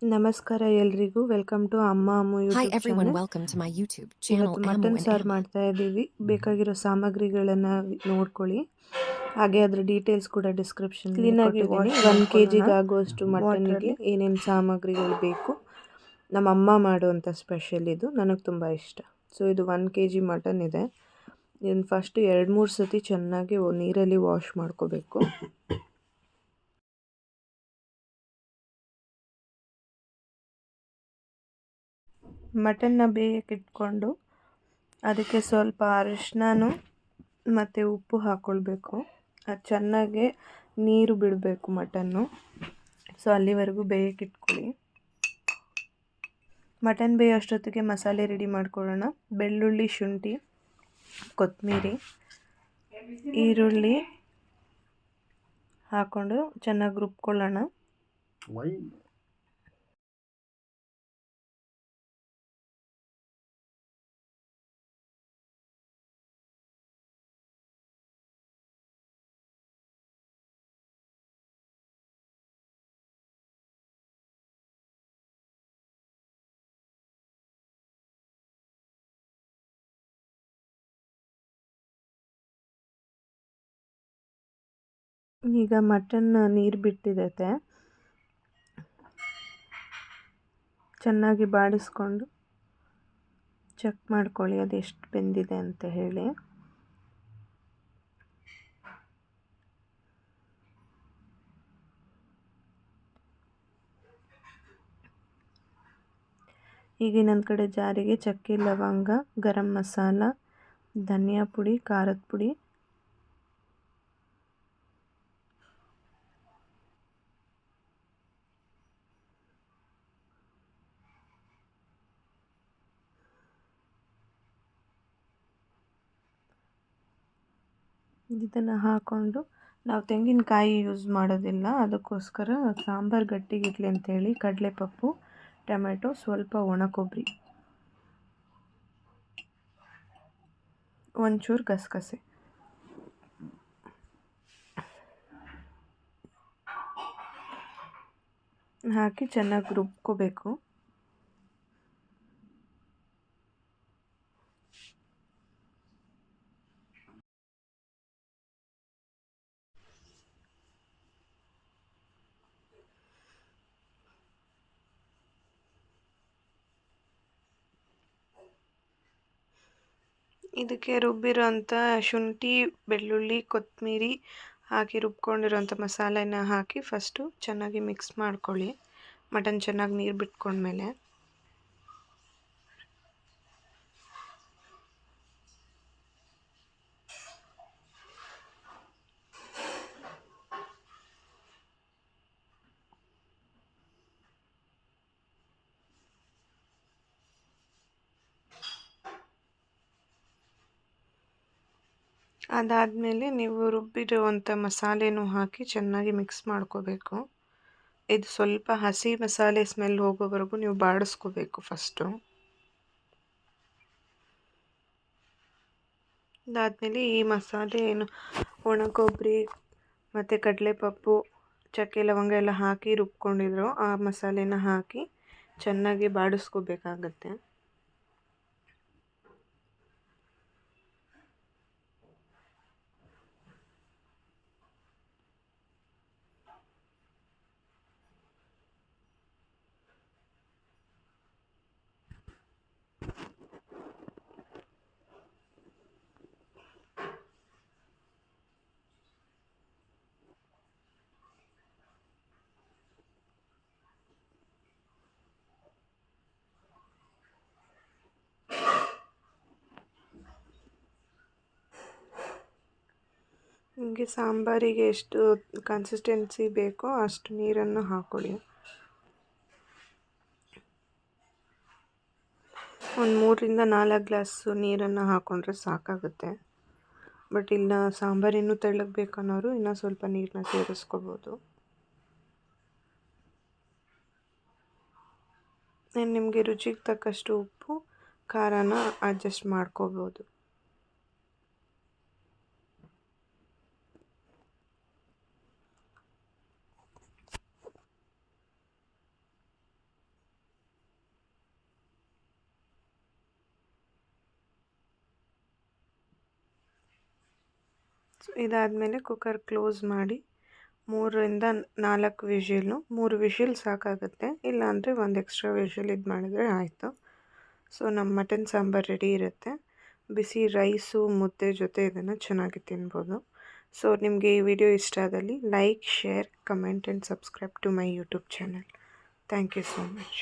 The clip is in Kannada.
ನಮಸ್ಕಾರ ಎಲ್ರಿಗೂ. ವೆಲ್ಕಮ್ ಟು ಅಮ್ಮ ಅಮ್ಮು Hi YouTube everyone, channel. welcome to my YouTube channel ಇವತ್ತು Ammu ಮಟನ್ and ಸಾರು Am. ಮಾಡ್ತಾ ಇದ್ದೀವಿ. ಬೇಕಾಗಿರೋ ಸಾಮಗ್ರಿಗಳನ್ನು ನೋಡ್ಕೊಳ್ಳಿ, ಹಾಗೆ ಅದರ ಡೀಟೇಲ್ಸ್ ಕೂಡ ಡಿಸ್ಕ್ರಿಪ್ಷನ್ ಕ್ಲೀನಾಗಿ ವಾಶ್ 1 kg ಆಗುವಷ್ಟು ಮಟನ್ಗೆ ಏನೇನು ಸಾಮಗ್ರಿಗಳು ಬೇಕು. ನಮ್ಮ ಅಮ್ಮ ಮಾಡುವಂಥ ಸ್ಪೆಷಲ್ ಇದು, ನನಗೆ ತುಂಬ ಇಷ್ಟ. ಸೊ ಇದು 1 kg ಮಟನ್ ಇದೆ. ಇದನ್ನು ಫಸ್ಟು 2-3 ಸತಿ ಚೆನ್ನಾಗಿ ನೀರಲ್ಲಿ ವಾಶ್ ಮಾಡ್ಕೋಬೇಕು. ಮಟನ್ನ ಬೇಯಕ್ಕಿಟ್ಕೊಂಡು ಅದಕ್ಕೆ ಸ್ವಲ್ಪ ಅರಿಶಿನ ಮತ್ತು ಉಪ್ಪು ಹಾಕ್ಕೊಳ್ಬೇಕು. ಅದು ಚೆನ್ನಾಗಿ ನೀರು ಬಿಡಬೇಕು ಮಟನ್ನು. ಸೊ ಅಲ್ಲಿವರೆಗೂ ಬೇಯಕ್ಕಿಟ್ಕೊಳ್ಳಿ. ಮಟನ್ ಬೇಯೋಷ್ಟೊತ್ತಿಗೆ ಮಸಾಲೆ ರೆಡಿ ಮಾಡ್ಕೊಳ್ಳೋಣ. ಬೆಳ್ಳುಳ್ಳಿ, ಶುಂಠಿ, ಕೊತ್ತಂಬರಿ, ಈರುಳ್ಳಿ ಹಾಕ್ಕೊಂಡು ಚೆನ್ನಾಗಿ ರುಬ್ಕೊಳ್ಳೋಣ. ಈಗ ಮಟನ್ ನೀರು ಬಿಟ್ಟಿರುತ್ತೆ, ಚೆನ್ನಾಗಿ ಬಾಡಿಸ್ಕೊಂಡು ಚೆಕ್ ಮಾಡ್ಕೊಳ್ಳಿ ಅದು ಎಷ್ಟು ಬೆಂದಿದೆ ಅಂತ ಹೇಳಿ. ಈಗ ಇನ್ನೊಂದು ಕಡೆ ಜಾರಿಗೆ ಚಕ್ಕೆ, ಲವಂಗ, ಗರಂ ಮಸಾಲ, ಧನಿಯಾ ಪುಡಿ, ಖಾರದ ಪುಡಿ, ಇದನ್ನು ಹಾಕ್ಕೊಂಡು, ನಾವು ತೆಂಗಿನಕಾಯಿ ಯೂಸ್ ಮಾಡೋದಿಲ್ಲ, ಅದಕ್ಕೋಸ್ಕರ ಸಾಂಬಾರು ಗಟ್ಟಿಗಿರಲಿ ಅಂತೇಳಿ ಕಡಲೆಪಪ್ಪು, ಟೊಮೆಟೊ, ಸ್ವಲ್ಪ ಒಣ ಕೊಬ್ಬರಿ, ಒಂಚೂರು ಗಸಗಸೆ ಹಾಕಿ ಚೆನ್ನಾಗಿ ರುಬ್ಕೋಬೇಕು. ಇದಕ್ಕೆ ರುಬ್ಬಿರೋಂಥ ಶುಂಠಿ, ಬೆಳ್ಳುಳ್ಳಿ, ಕೊತ್ತಂಬರಿ ಹಾಕಿ ರುಬ್ಕೊಂಡಿರೋಂಥ ಮಸಾಲೆನ ಹಾಕಿ ಫಸ್ಟು ಚೆನ್ನಾಗಿ ಮಿಕ್ಸ್ ಮಾಡ್ಕೊಳ್ಳಿ. ಮಟನ್ ಚೆನ್ನಾಗಿ ನೀರು ಬಿಟ್ಕೊಂಡ್ಮೇಲೆ ಅದಾದಮೇಲೆ ನೀವು ರುಬ್ಬಿರುವಂಥ ಮಸಾಲೆನೂ ಹಾಕಿ ಚೆನ್ನಾಗಿ ಮಿಕ್ಸ್ ಮಾಡ್ಕೋಬೇಕು. ಇದು ಸ್ವಲ್ಪ ಹಸಿ ಮಸಾಲೆ ಸ್ಮೆಲ್ ಹೋಗೋವರೆಗೂ ನೀವು ಬಾಡಿಸ್ಕೋಬೇಕು ಫಸ್ಟು. ಅದಾದಮೇಲೆ ಈ ಮಸಾಲೆ ಏನು ಒಣ ಕೊಬ್ಬರಿ ಮತ್ತು ಕಡಲೆಪಪ್ಪು, ಚಕ್ಕೆ, ಲವಂಗ ಎಲ್ಲ ಹಾಕಿ ರುಬ್ಕೊಂಡಿದ್ರು ಆ ಮಸಾಲೆನ ಹಾಕಿ ಚೆನ್ನಾಗಿ ಬಾಡಿಸ್ಕೋಬೇಕಾಗತ್ತೆ. ನಿಮಗೆ ಸಾಂಬಾರಿಗೆ ಎಷ್ಟು ಕನ್ಸಿಸ್ಟೆನ್ಸಿ ಬೇಕೋ ಅಷ್ಟು ನೀರನ್ನು ಹಾಕ್ಕೊಳ್ಳಿ. ಒಂದು 3-4 ಗ್ಲಾಸು ನೀರನ್ನು ಹಾಕ್ಕೊಂಡ್ರೆ ಸಾಕಾಗುತ್ತೆ. ಬಟ್ ಇಲ್ಲ ಸಾಂಬಾರು ಇನ್ನೂ ತೆಳ್ಳಗೆ ಬೇಕನ್ನೋರು ಇನ್ನೂ ಸ್ವಲ್ಪ ನೀರನ್ನ ಸೇರಿಸ್ಕೋಬೋದು. ನಿಮಗೆ ರುಚಿಗೆ ತಕ್ಕಷ್ಟು ಉಪ್ಪು, ಖಾರನ ಅಡ್ಜಸ್ಟ್ ಮಾಡ್ಕೋಬೋದು. ಇದಾದಮೇಲೆ ಕುಕ್ಕರ್ ಕ್ಲೋಸ್ ಮಾಡಿ 3ರಿಂದ 4 ವಿಷಿಲು, 3 ವಿಷಿಲ್ ಸಾಕಾಗುತ್ತೆ. ಇಲ್ಲಾಂದರೆ ಒಂದು ಎಕ್ಸ್ಟ್ರಾ ವಿಷಿಲ್ ಇದು ಮಾಡಿದ್ರೆ ಆಯಿತು. ಸೊ ನಮ್ಮ ಮಟನ್ ಸಾಂಬಾರು ರೆಡಿ ಇರುತ್ತೆ. ಬಿಸಿ ರೈಸು ಮುದ್ದೆ ಜೊತೆ ಇದನ್ನು ಚೆನ್ನಾಗಿ ತಿನ್ಬೋದು. ಸೊ ನಿಮಗೆ ಈ ವಿಡಿಯೋ ಇಷ್ಟ ಆದಲ್ಲಿ like, share, comment and subscribe to my YouTube channel. Thank you so much.